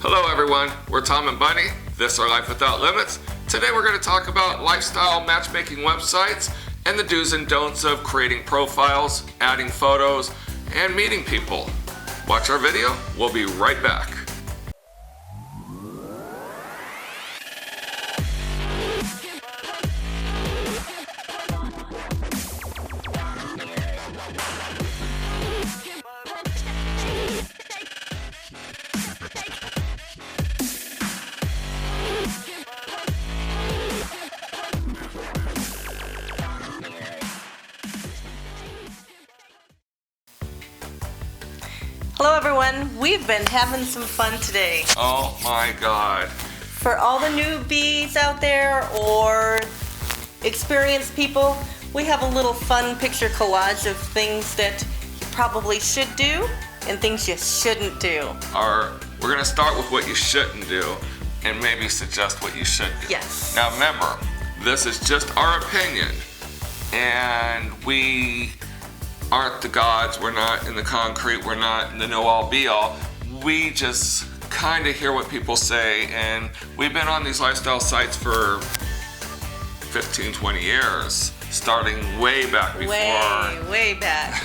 Hello everyone, we're Tom and Bunny. This is our Life Without Limits. Today we're going to talk about lifestyle matchmaking websites and the do's and don'ts of creating profiles, adding photos, and meeting people. Watch our video, we'll be right back. Hello everyone, we've been having some fun today. Oh my God. For all the newbies out there or experienced people, we have a little fun picture collage of things that you probably should do and things you shouldn't do. We're going to start with what you shouldn't do and maybe suggest what you should do. Yes. Now remember, this is just our opinion and we aren't the gods, we're not in the concrete, we're not in the know-all be-all. We just kind of hear what people say, and we've been on these lifestyle sites for 15, 20 years, starting way back before. Way back.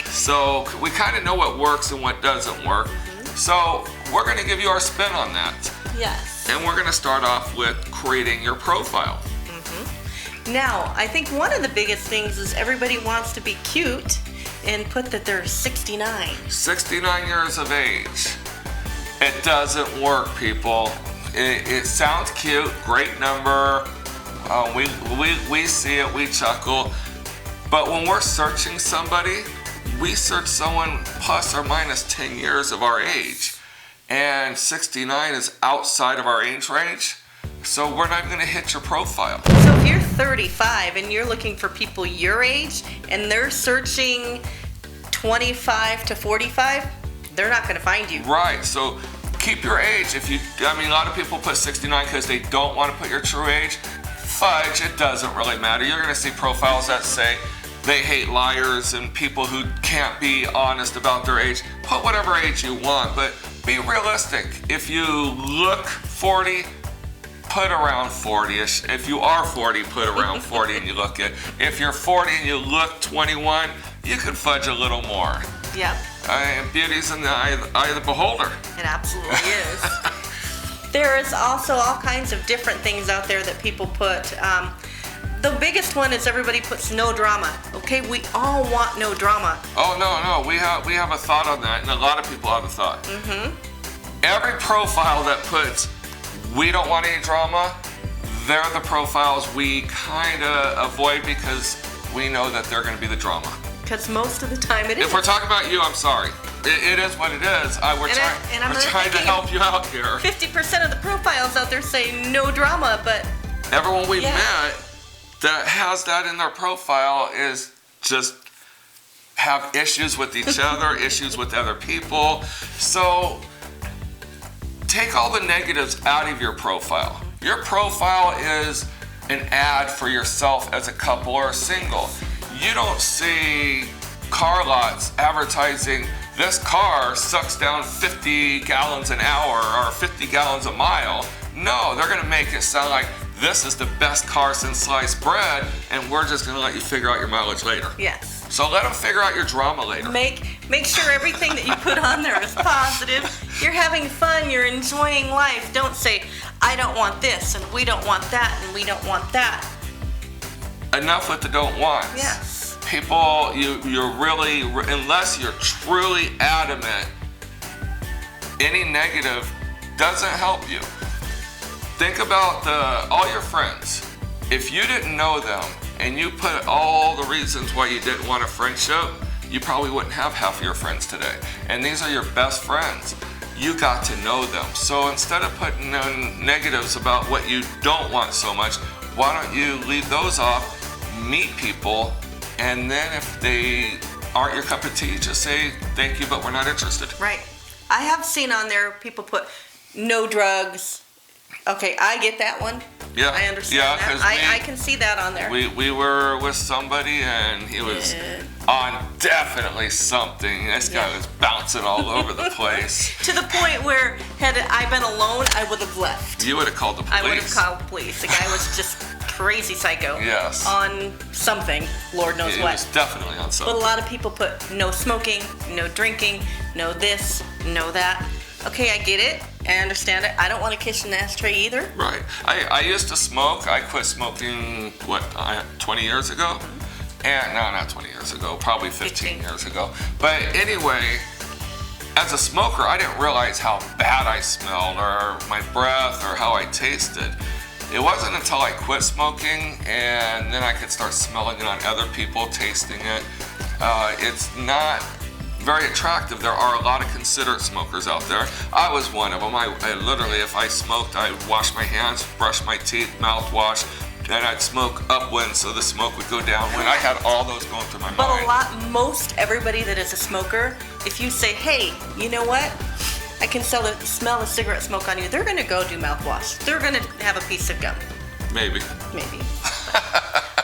So we kind of know what works and what doesn't work. So we're going to give you our spin on that. Yes. And we're going to start off with creating your profile. Now, I think one of the biggest things is everybody wants to be cute and put that they're 69. 69 years of age. It doesn't work, people. It sounds cute, great number. We see it, we chuckle. But when we're searching somebody, we search someone plus or minus 10 years of our age. And 69 is outside of our age range. So we're not even going to hit your profile. So if you're 35 and you're looking for people your age and they're searching 25 to 45, they're not going to find you. Right. So keep your age. A lot of people put 69 because they don't want to put your true age. Fudge, it doesn't really matter. You're going to see profiles that say they hate liars and people who can't be honest about their age. Put whatever age you want, but be realistic. If you look 40, put around 40-ish. If you are 40, put around 40 and you look it. If you're 40 and you look 21, you could fudge a little more. Yep. And beauty's in the eye of the beholder. It absolutely is. There is also all kinds of different things out there that people put. The biggest one is everybody puts no drama. Okay, we all want no drama. Oh no, we have a thought on that, and a lot of people have a thought. Every profile that puts we don't want any drama, they're the profiles we kind of avoid because we know that they're going to be the drama. Because most of the time it is. If we're talking about you, I'm sorry. It is what it is. We're trying to help you out here. 50% of the profiles out there say no drama, but everyone we've met that has that in their profile is just have issues with each other, issues with other people. So take all the negatives out of your profile. Your profile is an ad for yourself as a couple or a single. You don't see car lots advertising this car sucks down 50 gallons an hour or 50 gallons a mile. No, they're going to make it sound like this is the best car since sliced bread, and we're just going to let you figure out your mileage later. Yes. So let them figure out your drama later. Make sure everything that you put on there is positive. You're having fun, you're enjoying life. Don't say, I don't want this, and we don't want that, and we don't want that. Enough with the don't wants. Yes. People, you're really, unless you're truly adamant, any negative doesn't help you. Think about all your friends. If you didn't know them and you put all the reasons why you didn't want a friendship, you probably wouldn't have half of your friends today. And these are your best friends. You got to know them. So instead of putting in negatives about what you don't want so much, why don't you leave those off, meet people, and then if they aren't your cup of tea, just say thank you, but we're not interested. Right. I have seen on there people put no drugs. Okay, I get that one. Yeah. I understand that. 'cause I can see that on there. We were with somebody and he was on definitely something. This guy was bouncing all over the place. To the point where, had I been alone, I would have left. You would have called the police. I would have called the police. The guy was just crazy psycho. Yes. On something, Lord knows He what. was definitely on something. But a lot of people put no smoking, no drinking, no this, no that. Okay, I get it. I understand it. I don't want to kiss an ashtray either. Right. I used to smoke. I quit smoking, 20 years ago? And no, not 20 years ago. Probably 15 years ago. But anyway, as a smoker, I didn't realize how bad I smelled or my breath or how I tasted. It wasn't until I quit smoking and then I could start smelling it on other people, tasting it. It's not very attractive. There are a lot of considerate smokers out there. I was one of them. I literally, if I smoked, I'd wash my hands, brush my teeth, mouthwash, and I'd smoke upwind so the smoke would go downwind. I had all those going through my mind. But most everybody that is a smoker, if you say, hey, you know what? I can smell the cigarette smoke on you. They're going to go do mouthwash. They're going to have a piece of gum. Maybe.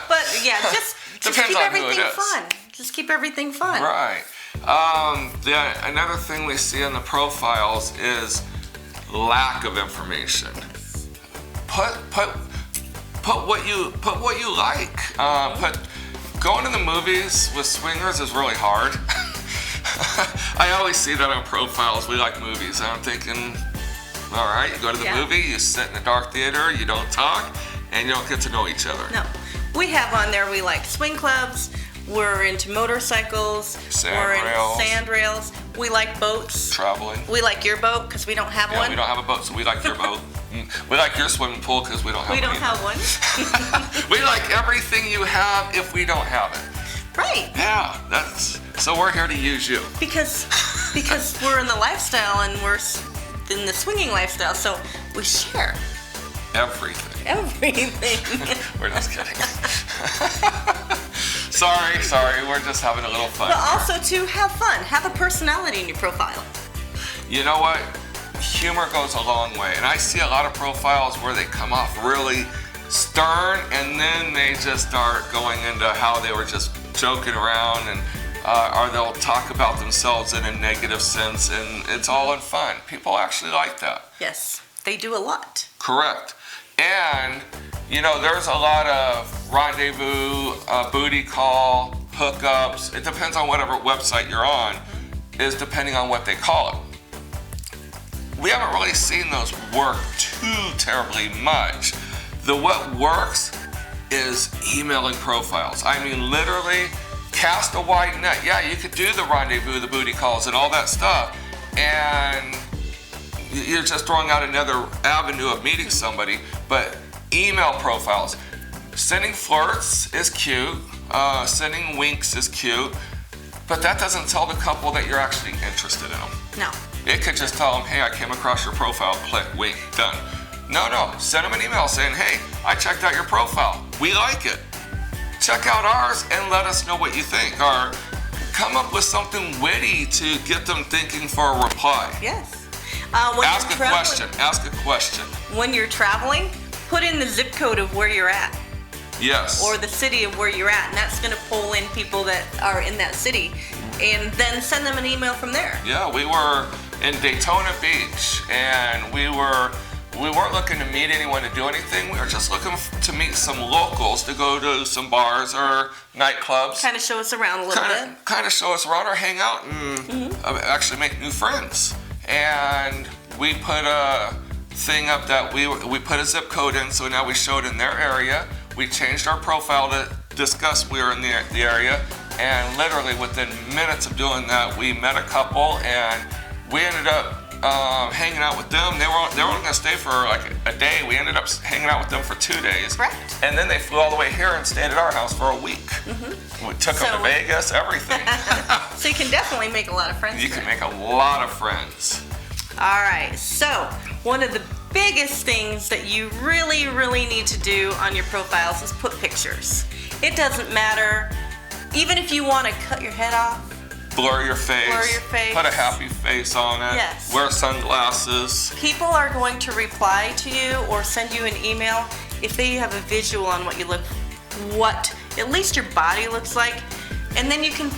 But yeah, just Depends keep on everything who it is. fun. Just keep everything fun. Right. Another thing we see in the profiles is lack of information. Put what you like. Going to the movies with swingers is really hard. I always see that on profiles. We like movies. And I'm thinking, all right, you go to the movie, you sit in a dark theater, you don't talk, and you don't get to know each other. No. We have on there, we like swing clubs, we're into motorcycles, we're into sand rails, we like boats. Traveling. We like your boat because we don't have one. We don't have a boat, so we like your boat. We like your swimming pool because we don't have one. We don't have one. We like everything you have if we don't have it. Right. Yeah, so we're here to use you. Because we're in the lifestyle and we're in the swinging lifestyle, so we share everything. We're just kidding. Sorry, we're just having a little fun. But also to have fun, have a personality in your profile. You know what? Humor goes a long way, and I see a lot of profiles where they come off really stern, and then they just start going into how they were just joking around, and or they'll talk about themselves in a negative sense, and it's all in fun. People actually like that. Yes, they do a lot. Correct. And, there's a lot of rendezvous, booty call, hookups. It depends on whatever website you're on, is depending on what they call it. We haven't really seen those work too terribly much. What works is emailing profiles. I mean, literally, cast a wide net. Yeah, you could do the rendezvous, the booty calls, and all that stuff, and you're just throwing out another avenue of meeting somebody. But email profiles, sending flirts is cute, sending winks is cute, but that doesn't tell the couple that you're actually interested in them. No. It could just tell them, hey, I came across your profile, click, wink, done. No, send them an email saying, hey, I checked out your profile, we like it. Check out ours and let us know what you think, or come up with something witty to get them thinking for a reply. Yes. Ask a question. When you're traveling, put in the zip code of where you're at. Yes. Or the city of where you're at, and that's going to pull in people that are in that city, and then send them an email from there. Yeah, we were in Daytona Beach, and we weren't looking to meet anyone to do anything. We were just looking to meet some locals to go to some bars or nightclubs. Kind of show us around a little bit. Kind of show us around or hang out and actually make new friends. And we put a thing up that we put a zip code in, so now we showed in their area. We changed our profile to discuss we were in the area, and literally within minutes of doing that, we met a couple, and we ended up hanging out with them. They were only going to stay for like a day. We ended up hanging out with them for 2 days. Correct. And then they flew all the way here and stayed at our house for a week. We took them to Vegas, everything. So you can definitely make a lot of friends. You can make a lot of friends. All right, so one of the biggest things that you really, really need to do on your profiles is put pictures. It doesn't matter, even if you want to cut your head off. Blur your face. Put a happy face on it. Yes. Wear sunglasses. People are going to reply to you or send you an email if they have a visual on what at least your body looks like, and then you can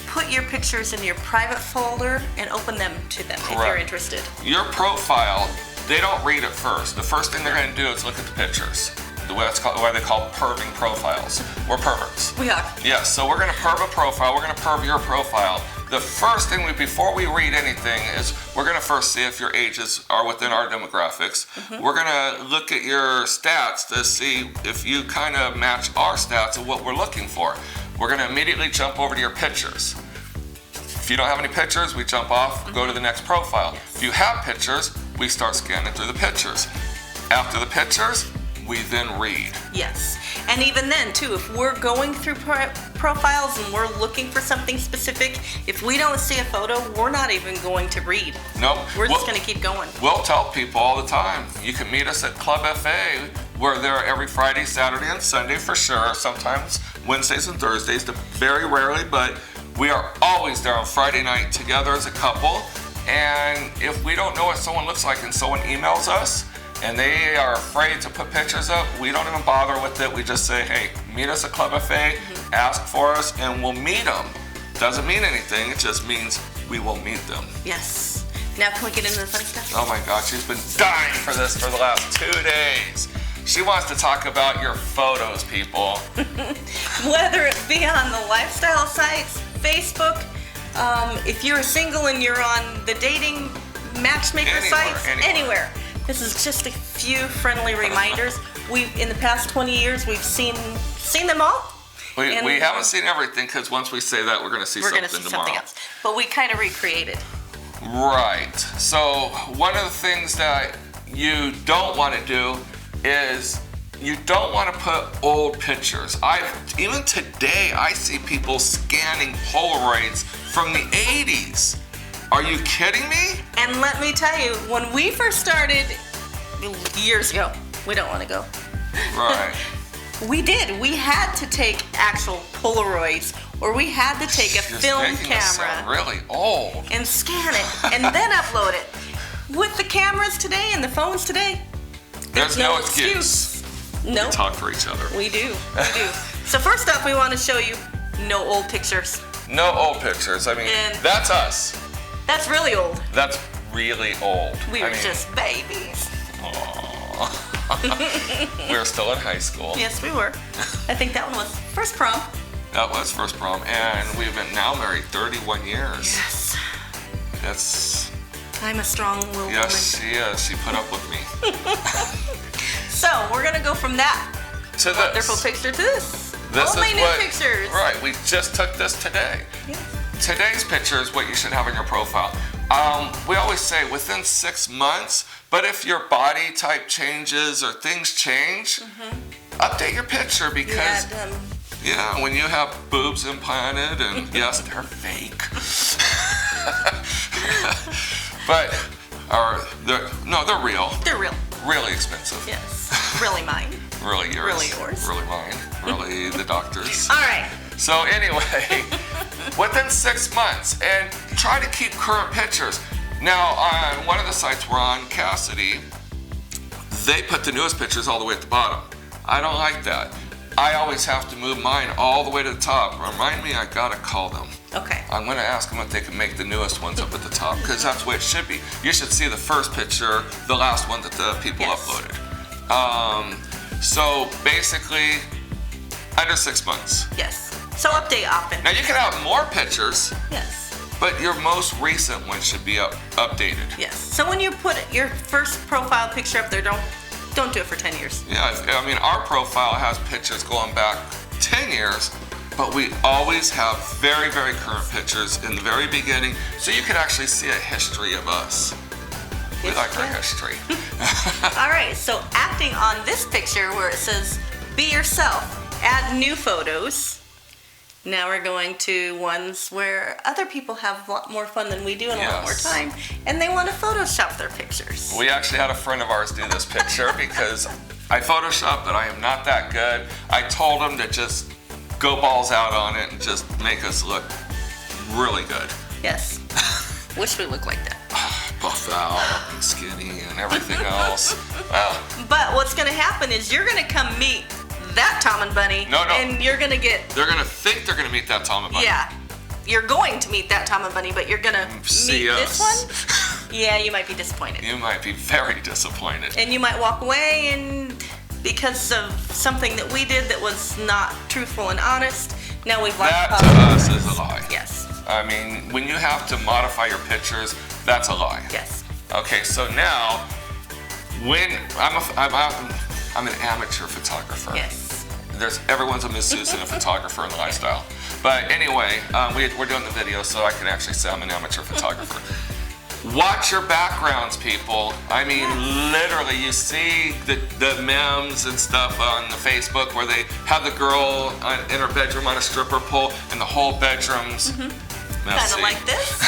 put your pictures in your private folder and open them to them if you're interested. Your profile, they don't read it first. The first thing they're going to do is look at the pictures. What they call perving profiles. We're perverts. We are. Yes, so we're going to perv a profile. We're going to perv your profile. The first thing before we read anything is we're going to first see if your ages are within our demographics. We're going to look at your stats to see if you kind of match our stats and what we're looking for. We're going to immediately jump over to your pictures. If you don't have any pictures, we jump off, go to the next profile. If you have pictures, we start scanning through the pictures. After the pictures, we then read. Yes. And even then, too, if we're going through profiles and we're looking for something specific, if we don't see a photo, we're not even going to read. Nope. We're just going to keep going. We'll tell people all the time, you can meet us at Club FA. We're there every Friday, Saturday, and Sunday for sure. Sometimes Wednesdays and Thursdays, very rarely, but we are always there on Friday night together as a couple. And if we don't know what someone looks like and someone emails us, and they are afraid to put pictures up, we don't even bother with it. We just say, hey, meet us at Club FA, ask for us, and we'll meet them. Doesn't mean anything, it just means we will meet them. Yes. Now can we get into the fun stuff? Oh my God, she's been dying for this for the last 2 days. She wants to talk about your photos, people. Whether it be on the lifestyle sites, Facebook, if you're single and you're on the dating matchmaker sites, anywhere. This is just a few friendly reminders. In the past 20 years, we've seen them all. We haven't seen everything because once we say that, we're going to see something tomorrow. Something else. But we kind of recreated. Right. So one of the things that you don't want to do is you don't want to put old pictures. Even today, I see people scanning Polaroids from the 80s. Are you kidding me? And let me tell you, when we first started years ago, we don't want to go. Right. We did. We had to take actual Polaroids, or we had to take a film camera, really old, and scan it, and then upload it. With the cameras today and the phones today, there's no excuse. No. We talk for each other. We do. So first off, we want to show you no old pictures. No old pictures. I mean, that's us. That's really old. That's really old. We were just babies. We were still in high school. Yes, we were. I think that one was first prom. That was first prom, and we've been now married 31 years. Yes. That's... I'm a strong-willed woman. Yes, she is. She put up with me. So, we're going to go from that to wonderful picture to this. Only new pictures. Right, we just took this today. Yes. Today's picture is what you should have in your profile. We always say within 6 months, but if your body type changes or things change, update your picture because when you have boobs implanted, and yes, they're fake, but they're real. They're real. Really expensive. Yes. Really mine. Really yours. Really yours. Really mine. Really the doctor's. All right. So anyway, within 6 months, and try to keep current pictures. Now, on one of the sites we're on, Kasidie, they put the newest pictures all the way at the bottom. I don't like that. I always have to move mine all the way to the top. Remind me, I gotta call them. Okay. I'm gonna ask them if they can make the newest ones up at the top, because that's the way it should be. You should see the first picture, the last one that the people uploaded. So basically, under 6 months. Yes. So update often. Now you can have more pictures. Yes. But your most recent one should be updated. Yes. So when you put your first profile picture up there, don't do it for 10 years. Yeah, I mean, our profile has pictures going back 10 years, but we always have very, very current pictures in the very beginning, so you can actually see a history of us. We like our history. All right, so acting on this picture where it says, be yourself, add new photos. Now we're going to ones where other people have a lot more fun than we do and a lot more time, and they want to Photoshop their pictures. We actually had a friend of ours do this picture because I Photoshopped, but I am not that good. I told him to just go balls out on it and just make us look really good. Yes. Wish we looked like that. Buff out and skinny and and everything else. Well, But what's going to happen is you're going to come meet that Tom and Bunny. No. And you're going to get... They're going to think they're going to meet that Tom and Bunny. Yeah. You're going to meet that Tom and Bunny, but you're going to See meet us. this one? Yeah, you might be disappointed. You might be very disappointed. And you might walk away and because of something that we did that was not truthful and honest, now we've lost That to us is a lie. Yes. I mean, when you have to modify your pictures, that's a lie. Yes. Okay, so now, when I'm an amateur photographer. Yes. Everyone's a masseuse and a photographer in the lifestyle. But anyway, we're doing the video, so I can actually say I'm an amateur photographer. Watch your backgrounds, people. I mean, literally, you see the memes and stuff on the Facebook where they have the girl in her bedroom on a stripper pole and the whole bedroom's messy. Kind of like this.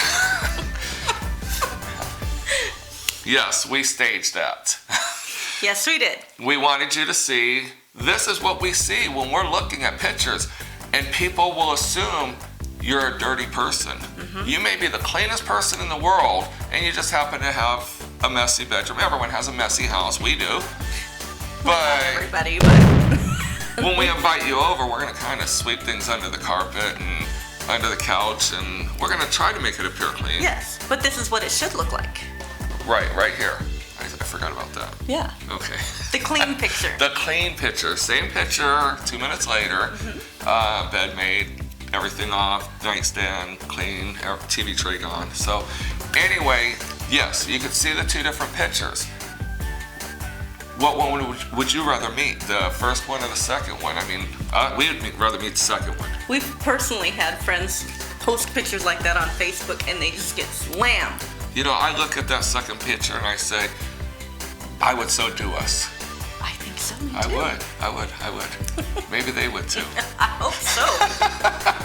Yes, we staged that. Yes, we did. We wanted you to see, this is what we see when we're looking at pictures, and people will assume you're a dirty person. You may be the cleanest person in the world, and you just happen to have a messy bedroom. Everyone has a messy house. We do. But Everybody, but... when we invite you over, we're going to kind of sweep things under the carpet and under the couch, and we're going to try to make it appear clean. Yes, but this is what it should look like. Right here. I forgot about that. Yeah. Okay. The clean picture. The clean picture. Same picture, 2 minutes later. Bed made, everything off, nightstand clean, TV tray gone. So anyway, yes, you can see the two different pictures. What one would you rather meet? The first one or the second one? I mean, we'd rather meet the second one. We've personally had friends post pictures like that on Facebook and they just get slammed. You know, I look at that second picture and I say, I would so do us. I think so, me I too. would. Maybe they would too. I hope so.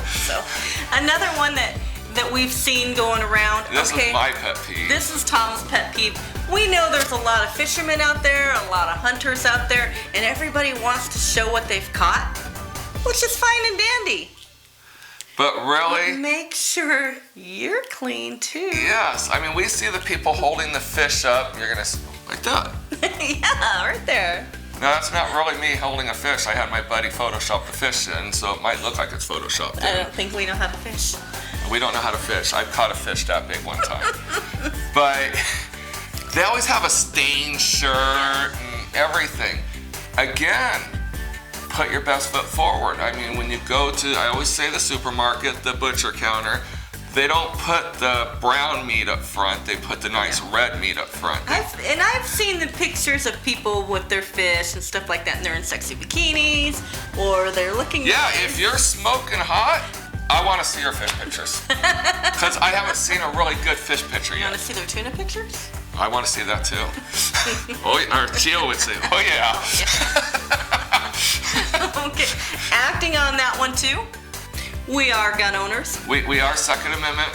So, another one that we've seen going around. This is my pet peeve. This is Tom's pet peeve. We know there's a lot of fishermen out there, a lot of hunters out there, and everybody wants to show what they've caught, which is fine and dandy. But really? But make sure you're clean too. Yes. I mean, we see the people holding the fish up. You're going to, like that. Yeah, right there. No, that's not really me holding a fish. I had my buddy Photoshop the fish in, so it might look like it's Photoshopped in. I don't think we know how to fish. We don't know how to fish. I've caught a fish that big one time. But they always have a stained shirt and everything. Again, put your best foot forward. I mean, when you go to, I always say the supermarket, the butcher counter, they don't put the brown meat up front. They put the nice red meat up front. I've seen the pictures of people with their fish and stuff like that, and they're in sexy bikinis, or they're looking. Yeah, nice. if you're smoking hot, I want to see your fish pictures. Because I haven't seen a really good fish picture You yet. want to see their tuna pictures? I want to see that too. Oh, or Gio would say, oh yeah. Okay, acting on that one too. We are gun owners. We are Second Amendment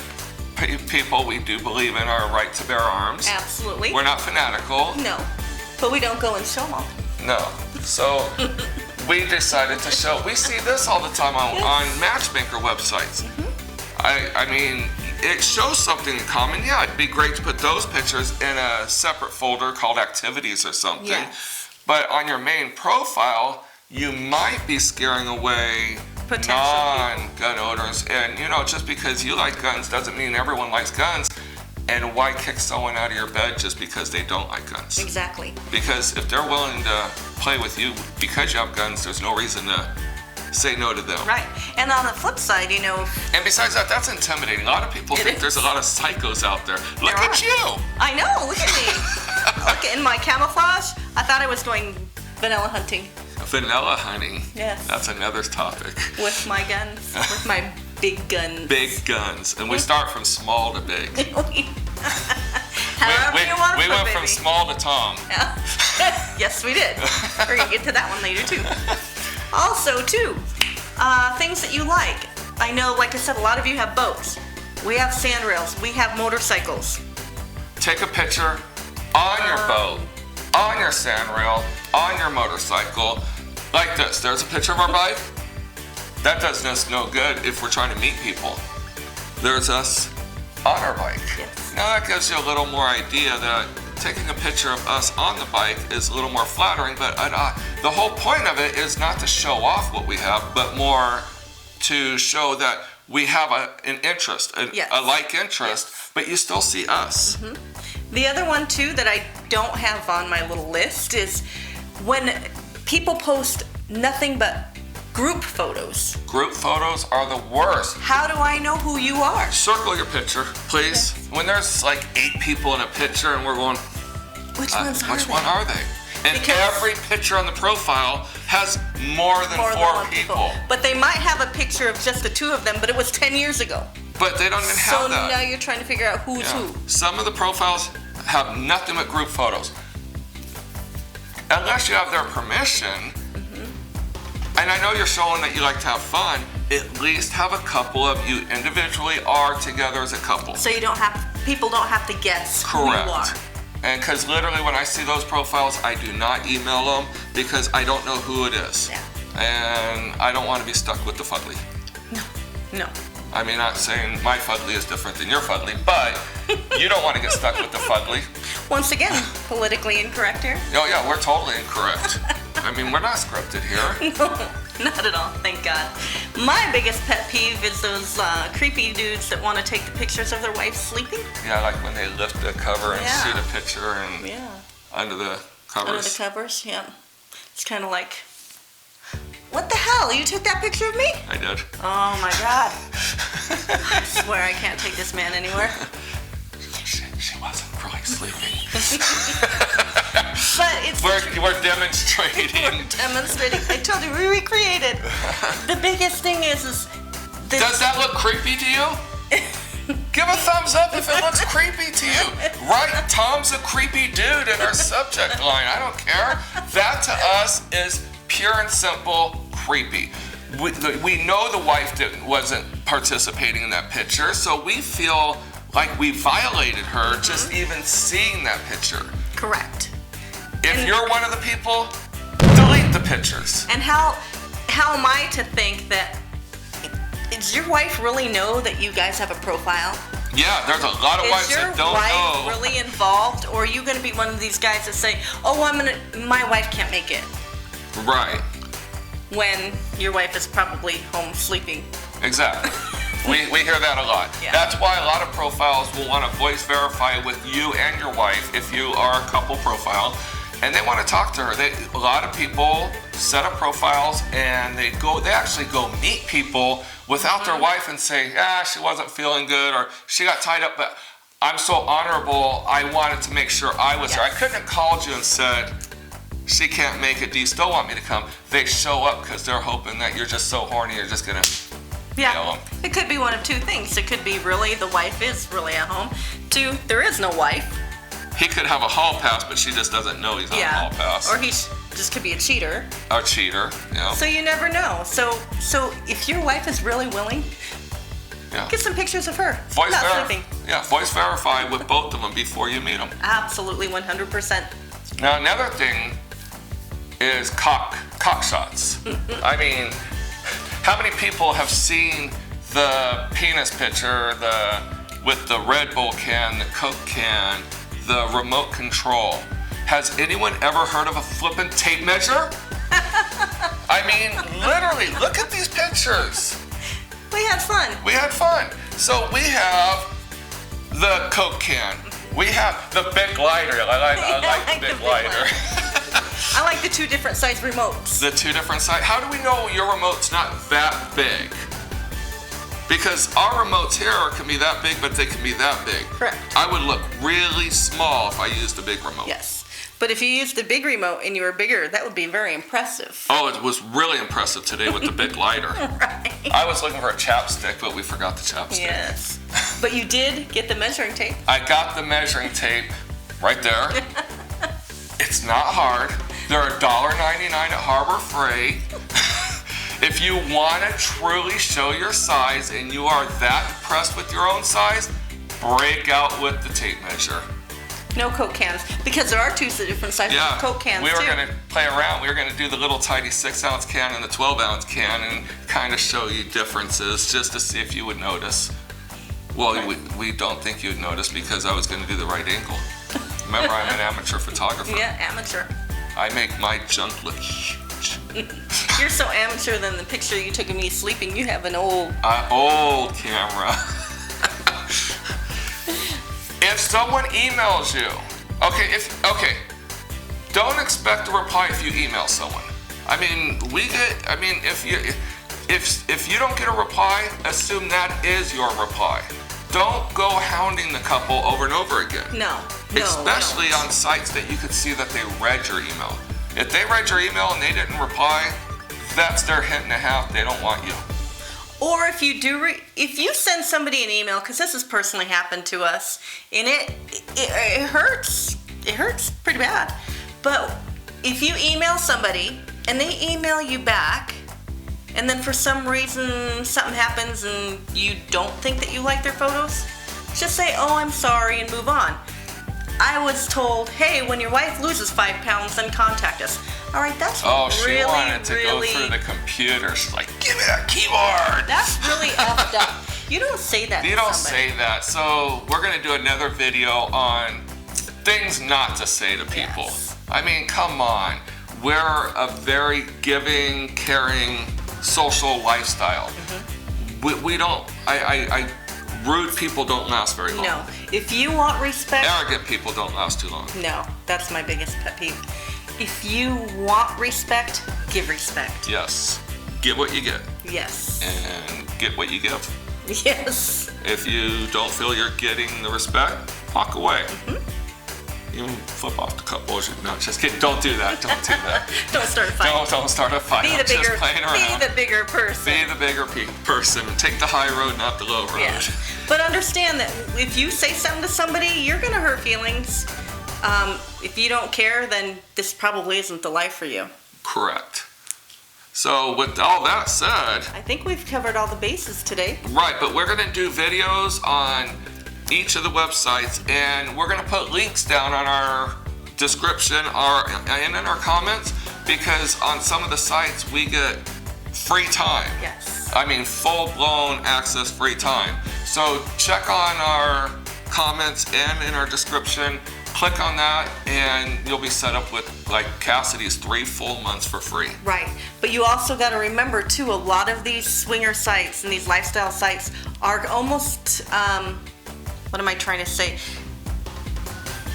people. We do believe in our right to bear arms. Absolutely. We're not fanatical. No, but we don't go and show them all. No. So we decided to show. We see this all the time on matchmaker websites. I mean, it shows something in common. Yeah, it'd be great to put those pictures in a separate folder called activities or something. Yes. But on your main profile, you might be scaring away Potential non-gun owners. And you know, just because you like guns doesn't mean everyone likes guns. And why kick someone out of your bed just because they don't like guns? Exactly. Because if they're willing to play with you because you have guns, there's no reason to say no to them. Right. And on the flip side, you know. And besides that, that's intimidating. A lot of people think there's a lot of psychos out there. Look There at are. you! I know, look at me. Look, in my camouflage, I thought I was going vanilla hunting. Vanilla hunting. Yes. That's another topic. With my guns, with my big guns. Big guns. And we start from small to big. However you want to we put, went baby. from small to Tom. Yeah. Yes, we did. We're gonna get to that one later too. Also, too, things that you like. I know, like I said, a lot of you have boats. We have sand rails. We have motorcycles. Take a picture on your boat, on your sand rail, on your motorcycle, like this. There's a picture of our bike. That does us no good if we're trying to meet people. There's us on our bike. Yes. Now that gives you a little more idea that taking a picture of us on the bike is a little more flattering, but the whole point of it is not to show off what we have, but more to show that we have an interest, a like interest, but you still see us. The other one too that I don't have on my little list is when people post nothing but group photos. Group photos are the worst. How do I know who you are? Circle your picture, please. Okay. When there's like 8 people in a picture and we're going, which one are they? And because every picture on the profile has more than 4 people. But they might have a picture of just the 2 of them, but it was 10 years ago. But they don't even have that. So now you're trying to figure out who's who. Some of the profiles have nothing but group photos. Unless you have their permission, and I know you're showing that you like to have fun, at least have a couple of you individually or together as a couple. So people don't have to guess who you are. And because literally when I see those profiles, I do not email them because I don't know who it is. Yeah. And I don't want to be stuck with the fugly. No. I mean, not saying my fugly is different than your fugly, but you don't want to get stuck with the fugly. Once again, politically incorrect here. Oh yeah, we're totally incorrect. I mean, we're not scripted here. No, not at all, thank God. My biggest pet peeve is those creepy dudes that want to take the pictures of their wife sleeping. Yeah, like when they lift the cover and see the picture and under the covers. Under the covers, yeah. It's kind of like, what the hell? You took that picture of me? I did. Oh my God. I swear I can't take this man anywhere. She wasn't really sleeping. But it's we're demonstrating. I told you, we recreated. The biggest thing is does that look creepy to you? Give a thumbs up if it looks creepy to you. Right? Tom's a creepy dude in our subject line. I don't care. That to us is pure and simple creepy. We know the wife wasn't participating in that picture, so we feel like we violated her just even seeing that picture. Correct. If you're one of the people, delete the pictures. And how am I to think that, does your wife really know that you guys have a profile? Yeah, there's a lot of wives that don't know. Is your wife really involved, or are you going to be one of these guys that say, oh, my wife can't make it? Right. When your wife is probably home sleeping. Exactly. We hear that a lot. Yeah. That's why a lot of profiles will want to voice verify with you and your wife if you are a couple profile, and they want to talk to her. A lot of people set up profiles and they actually go meet people without their wife and say, she wasn't feeling good or she got tied up, but I'm so honorable, I wanted to make sure I was there. I couldn't have called you and said, she can't make it, do you still want me to come? They show up because they're hoping that you're just so horny, you're just gonna nail them. It could be one of 2 things. It could be really the wife is really at home. 2, there is no wife. He could have a hall pass, but she just doesn't know he's on a hall pass. Or he just could be a cheater. A cheater, yeah. So you never know. So if your wife is really willing, get some pictures of her. Voice verify with both of them before you meet them. Absolutely, 100%. Now another thing is cock shots. I mean, how many people have seen the penis picture, with the Red Bull can, the Coke can, the remote control? Has anyone ever heard of a flippin' tape measure? I mean, literally, look at these pictures. We had fun. So we have the Coke can. We have the big lighter. I like the big lighter. I like the 2 different size remotes. The 2 different size. How do we know your remote's not that big? Because our remotes here can be that big, but they can be that big. Correct. I would look really small if I used the big remote. Yes. But if you used the big remote and you were bigger, that would be very impressive. Oh, it was really impressive today with the big lighter. Right. I was looking for a chapstick, but we forgot the chapstick. Yes. But you did get the measuring tape. I got the measuring tape right there. It's not hard. They're $1.99 at Harbor Freight. If you want to truly show your size and you are that impressed with your own size, break out with the tape measure. No Coke cans, because there are 2 different sizes of Coke cans we were going to play around. We were going to do the little tiny 6-ounce can and the 12-ounce can and kind of show you differences just to see if you would notice. Well, we don't think you'd notice because I was going to do the right angle. Remember, I'm an amateur photographer. Yeah, amateur. I make my junk look huge. You're so amateur than the picture you took of me sleeping. You have an old camera. If someone emails you, don't expect a reply if you email someone. If you don't get a reply, assume that is your reply. Don't go hounding the couple over and over again. No. Especially on sites that you could see that they read your email. If they read your email and they didn't reply, that's their hint and a half. They don't want you. Or if you do, if you send somebody an email, because this has personally happened to us, and it hurts. It hurts pretty bad. But if you email somebody and they email you back, and then for some reason something happens and you don't think that you like their photos, just say, "Oh, I'm sorry," and move on. I was told, "Hey, when your wife loses 5 pounds, then contact us." All right, that's she wanted to go through the computer. She's like, "Give me that keyboard." That's really effed up. You don't say that. You don't say that. So we're gonna do another video on things not to say to people. Yes. I mean, come on. We're a very giving, caring, social lifestyle. We don't. Rude people don't last very long. No. If you want respect, arrogant people don't last too long. No, that's my biggest pet peeve. If you want respect, give respect. Yes. Get what you get. Yes. And get what you give. Yes. If you don't feel you're getting the respect, walk away. Even flip off the cup. No, just kidding. Don't do that. Don't do that. Don't start a fight. Don't start a fight. Be the bigger. Just playing around. Be the bigger person. Be the bigger person. Take the high road, not the low road. Yes. But understand that if you say something to somebody, you're gonna hurt feelings. If you don't care, then this probably isn't the life for you. Correct. So with all that said, I think we've covered all the bases today. Right, but we're gonna do videos on each of the websites, and we're going to put links down on our description and in our comments, because on some of the sites we get free time. Yes. I mean, full-blown access free time. So check on our comments and in our description, click on that, and you'll be set up with like Kasidie's 3 full months for free. Right, but you also got to remember too, a lot of these swinger sites and these lifestyle sites are almost what am I trying to say?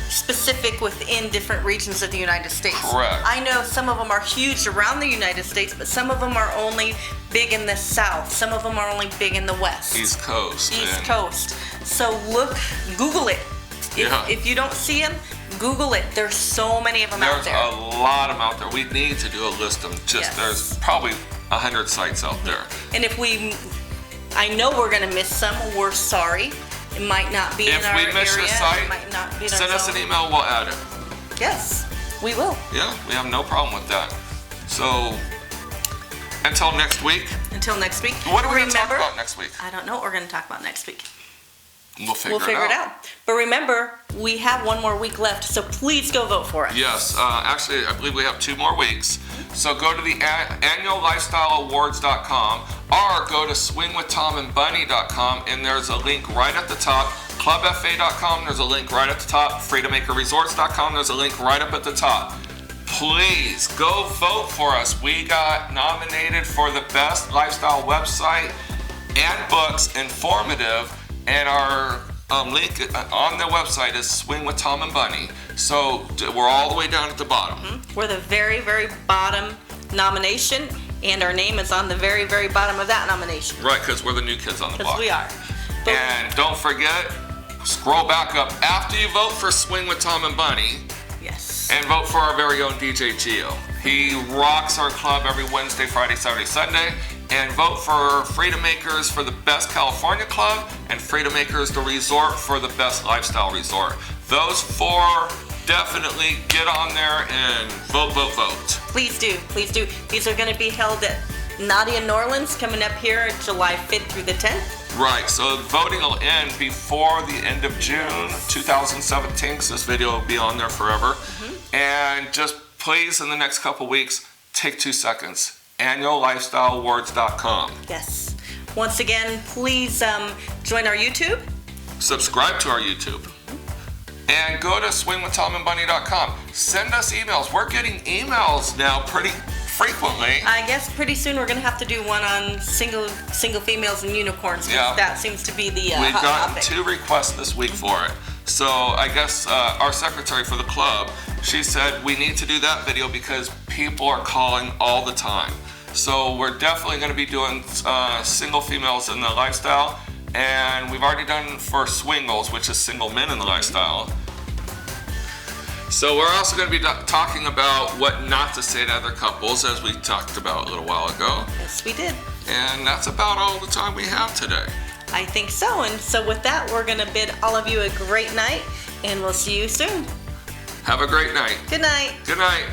Specific within different regions of the United States. Correct. I know some of them are huge around the United States, but some of them are only big in the South. Some of them are only big in the West. East Coast. East Coast. So Google it. If you don't see them, Google it. There's so many of them out there. There's a lot of them out there. We need to do a list of them. There's probably 100 sites out there. And I know we're gonna miss some. We're sorry. It might not be in our area. If we miss your site, send us an email, we'll add it. Yes, we will. Yeah, we have no problem with that. So, until next week. What are we going to talk about next week? I don't know what we're going to talk about next week. We'll figure it out. But remember, we have 1 more week left, so please go vote for us. Yes, actually, I believe we have 2 more weeks. So go to the annuallifestyleawards.com or go to swingwithtomandbunny.com, and there's a link right at the top. Clubfa.com, there's a link right at the top. freedommakerresorts.com, there's a link right up at the top. Please go vote for us. We got nominated for the best lifestyle website and books, informative, and our link on the website is Swing with Tom and Bunny. So we're all the way down at the bottom. We're the very, very bottom nomination, and our name is on the very, very bottom of that nomination. Right, because we're the new kids on the block. Because we are. And don't forget, scroll back up after you vote for Swing with Tom and Bunny. Yes. And vote for our very own DJ Gio. He rocks our club every Wednesday, Friday, Saturday, Sunday. And vote for Freedom Makers for the best California club, and Freedom Makers the resort for the best lifestyle resort. Those 4, definitely get on there and vote. Please do. These are going to be held at Nadia Norland's coming up here July 5th through the 10th. Right, so voting will end before the end of June 2017, because this video will be on there forever. And just please, in the next couple weeks, take 2 seconds. annuallifestyleawards.com. Yes. Once again, please join our YouTube. Subscribe to our YouTube. And go to swingwithtomandbunny.com. Send us emails. We're getting emails now pretty frequently. I guess pretty soon we're gonna have to do one on single females and unicorns. Yeah. That seems to be the We've hot gotten topic. 2 requests this week for it. So I guess our secretary for the club, she said we need to do that video because people are calling all the time. So we're definitely going to be doing single females in the lifestyle, and we've already done for swingles, which is single men in the lifestyle. So we're also going to be talking about what not to say to other couples, as we talked about a little while ago. Yes, we did. And that's about all the time we have today. I think so. And so with that, we're gonna bid all of you a great night, and we'll see you soon. Have a great night. Good night. Good night.